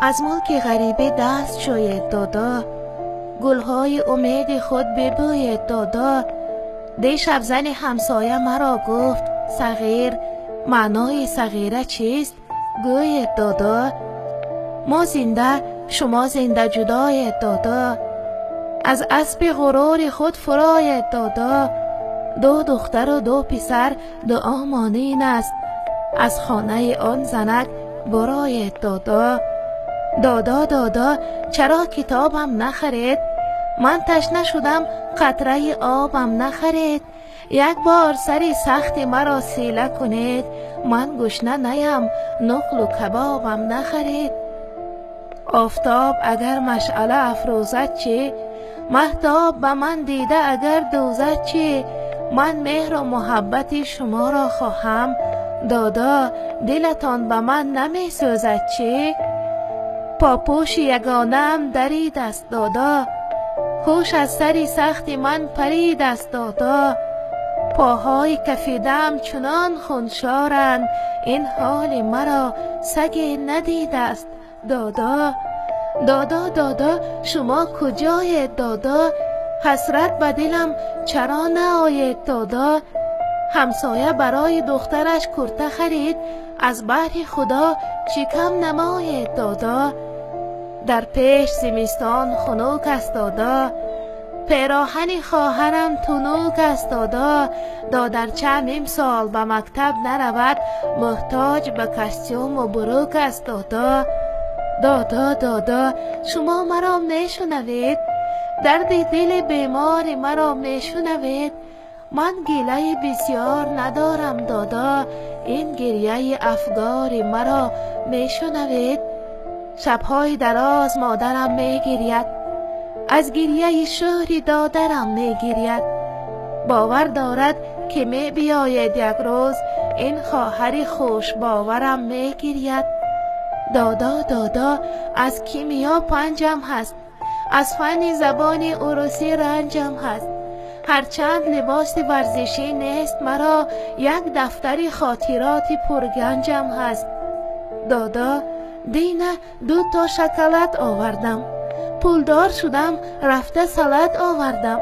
از ملک غریبه دست شوید دادا، گلهای امید خود ببوید دادا. دیشب زن همسایه مرا گفت صغیر، معنای صغیره چیست؟ گوید دادا. ما زنده شما زنده جداید دادا، از اسب غرور خود فراید دادا. دو دختر و دو پسر دعا مانین است، از خانه آن زنک براید دادا. دادا دادا چرا کتابم نخرید؟ من تشنه شدم قطره آبم نخرید. یک بار سری سخت مرا سیله کنید، من گشنه نیم نقل و کبابم نخرید. آفتاب اگر مشعله افروزد چی؟ مهتاب به من دیده اگر دوزد چی؟ من مهر و محبت شما را خواهم دادا، دلتان به من نمی سوزد چی؟ پاپوش یگانم درید است دادا، هوش از سری سخت من پرید است دادا. پاهای کفیدم چنان خونشارند، این حال مرا سگی ندیده است دادا. دادا دادا شما کجایید دادا؟ حسرت به دلم چرا نآید دادا؟ همسایه برای دخترش کرته خرید، از بهر خدا چی کم نماید دادا؟ در پیش زمستان خنک است دادا، پیراهن خواهرم تنوک است دادا. دادرچه امسال به مکتب نرود، محتاج به کاستیوم و بروک است دادا. دادا دادا شما مرا میشنوید؟ درد دل بیمار مرا میشنوید؟ من گله بسیار ندارم دادا، این گریه افگار مرا میشنوید؟ شبهای دراز مادرم میگرید، از گریه شوهر دادرم میگرید. باور دارد که می بیاید یک روز، این خواهر خوش باورم میگرید. دادا دادا از کیمیا پنجم هست، از فن زبان عروسی رنجم هست. هرچند لباس ورزشی نیست مرا، یک دفتر خاطرات پرگنجم هست. دادا دینه 2 تا شکلات آوردم، پولدار شدم رفته سالاد آوردم.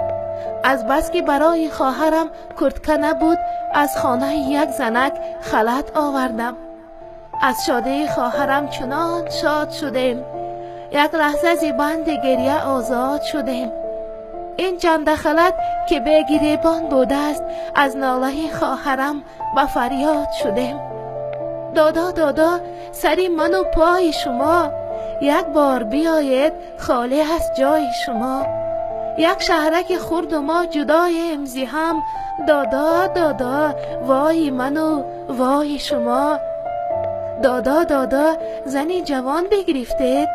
از بس که برای خواهرم کرتکه نبود، از خانه یک زنک خلعت آوردم. از شادی خواهرم چنان شاد شدیم، یک لحظه ز بند گریه آزاد شدیم. این چند خلعت که به گریبان بوده است، از ناله خواهرم به فریاد شدیم. دادا دادا سری من و پای شما، یک بار بیایید خالی است جای شما. یک شهرک خرد و ما جدای امزی هم، دادا دادا وای من و وای شما. دادا دادا زنی جوان بگرفتید،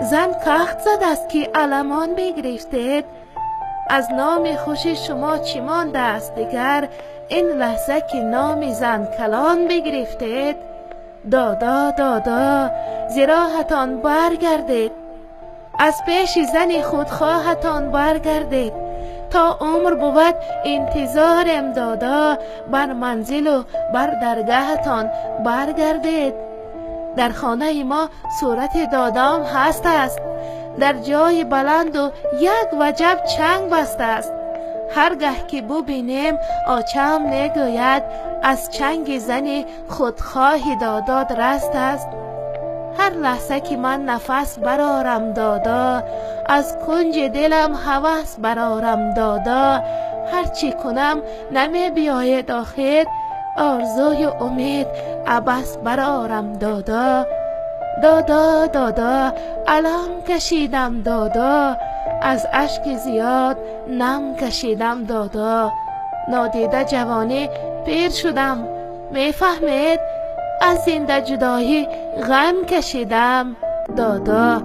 زن کخت زد است که علمان بگرفتید. از نام خوش شما چی مانده است دیگر، این لحظه که نام زن کلان بگرفتید. دادا دادا زراحتان برگردید، از پیش زن خودخواهتان برگردید. تا عمر بود انتظارم دادا، بر منزل و بر درگاهتان برگردید. در خانه ما صورت دادام هست است، در جای بلند و یک وجب چنگ بسته است. هرگه که ببینیم آچم میگوید، از چنگ زن خودخواه داداد رست است. هر لحظه که من نفس برارم دادا، از کنج دلم هوس برارم دادا. هرچی کنم نمی بیاید آخر، آرزوی امید عبس برارم دادا. دادا دادا علم کشیدم دادا، از اشک زیاد نم کشیدم دادا. نادیده جوانی پیر شدم، میفهمید؟ از زنده جدایی غم کشیدم دادا.